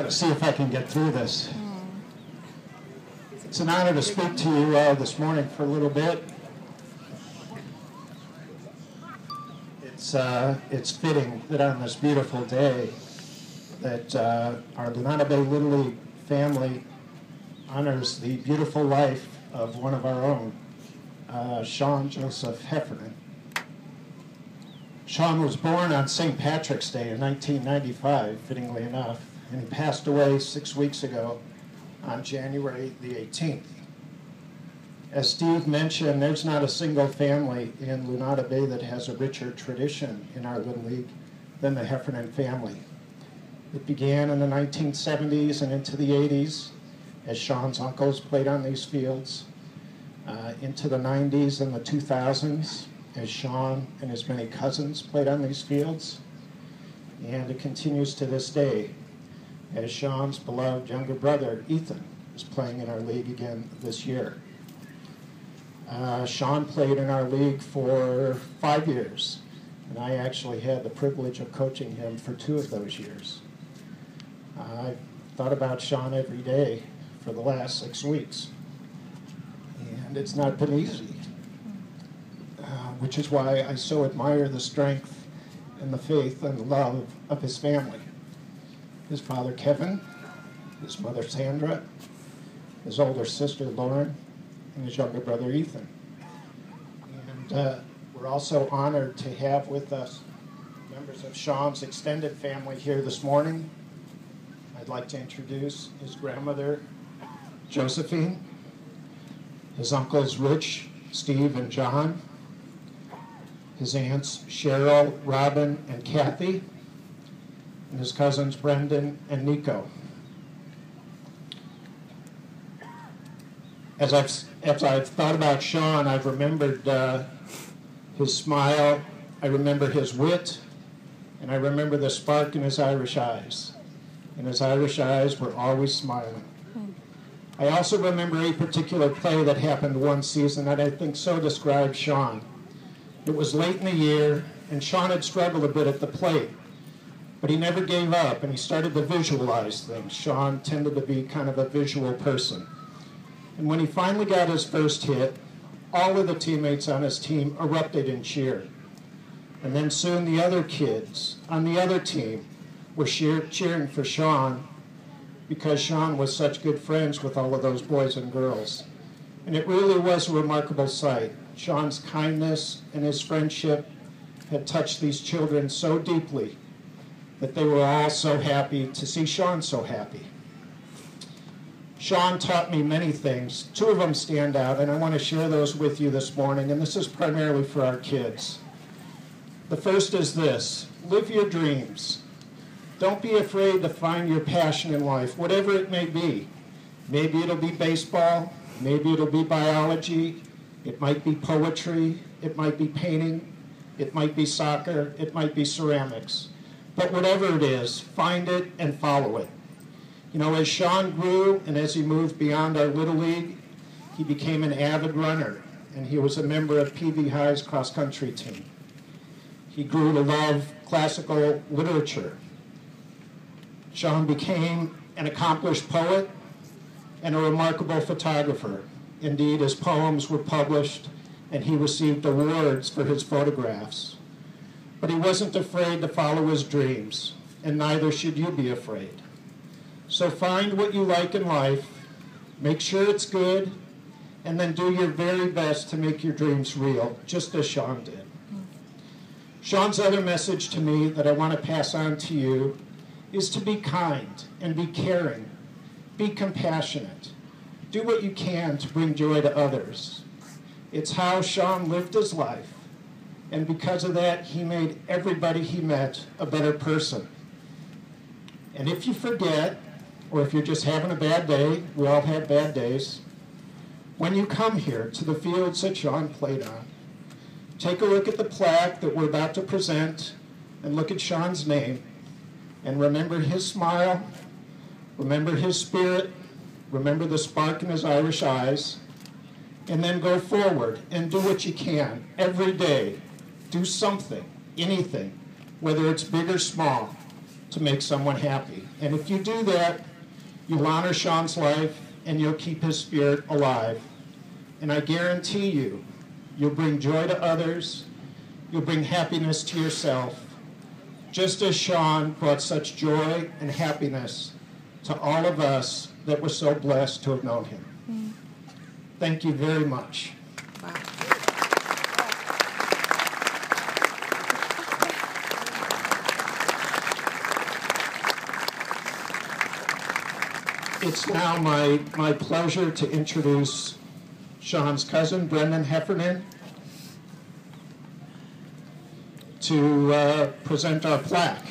Got to see if I can get through this. It's an honor to speak to you this morning for a little bit. It's fitting that on this beautiful day that our Lunada Bay Little League family honors the beautiful life of one of our own, Sean Joseph Heffernan. Sean was born on St. Patrick's Day in 1995, fittingly enough, and he passed away 6 weeks ago on January the 18th. As Steve mentioned, there's not a single family in Lunada Bay that has a richer tradition in our Little League than the Heffernan family. It began in the 1970s and into the 80s as Sean's uncles played on these fields, into the 90s and the 2000s as Sean and his many cousins played on these fields, and it continues to this day as Sean's beloved younger brother, Ethan, is playing in our league again this year. Sean played in our league for 5 years, and I actually had the privilege of coaching him for 2 of those years. I've thought about Sean every day for the last 6 weeks, and it's not been easy, which is why I so admire the strength and the faith and the love of his family. His father, Kevin, his mother, Sandra, his older sister, Lauren, and his younger brother, Ethan. And we're also honored to have with us members of Sean's extended family here this morning. I'd like to introduce his grandmother, Josephine, his uncles, Rich, Steve, and John, his aunts, Cheryl, Robin, and Kathy, and his cousins, Brendan and Nico. As I've thought about Sean, I've remembered his smile, I remember his wit, and I remember the spark in his Irish eyes. And his Irish eyes were always smiling. I also remember a particular play that happened one season that I think so describes Sean. It was late in the year, and Sean had struggled a bit at the plate, but he never gave up, and he started to visualize things. Sean tended to be kind of a visual person. And when he finally got his first hit, all of the teammates on his team erupted in cheer. And then soon the other kids on the other team were cheering for Sean because Sean was such good friends with all of those boys and girls. And it really was a remarkable sight. Sean's kindness and his friendship had touched these children so deeply that they were all so happy to see Sean so happy. Sean taught me many things. 2 of them stand out, and I want to share those with you this morning, and this is primarily for our kids. The first is this: live your dreams. Don't be afraid to find your passion in life, whatever it may be. Maybe it'll be baseball, maybe it'll be biology, it might be poetry, it might be painting, it might be soccer, it might be ceramics. But whatever it is, find it and follow it. You know, as Sean grew and as he moved beyond our Little League, he became an avid runner, and he was a member of PV High's cross-country team. He grew to love classical literature. Sean became an accomplished poet and a remarkable photographer. Indeed, his poems were published, and he received awards for his photographs. But he wasn't afraid to follow his dreams, and neither should you be afraid. So find what you like in life, make sure it's good, and then do your very best to make your dreams real, just as Sean did. Sean's other message to me that I want to pass on to you is to be kind and be caring, be compassionate. Do what you can to bring joy to others. It's how Sean lived his life, and because of that, he made everybody he met a better person. And if you forget, or if you're just having a bad day, we all have bad days, when you come here to the fields that Sean played on, take a look at the plaque that we're about to present and look at Sean's name and remember his smile, remember his spirit, remember the spark in his Irish eyes, and then go forward and do what you can every day. Do something, anything, whether it's big or small, to make someone happy. And if you do that, you'll honor Sean's life and you'll keep his spirit alive. And I guarantee you, you'll bring joy to others, you'll bring happiness to yourself, just as Sean brought such joy and happiness to all of us that were so blessed to have known him. Thank you very much. Wow. It's now my pleasure to introduce Sean's cousin, Brendan Heffernan, to present our plaque.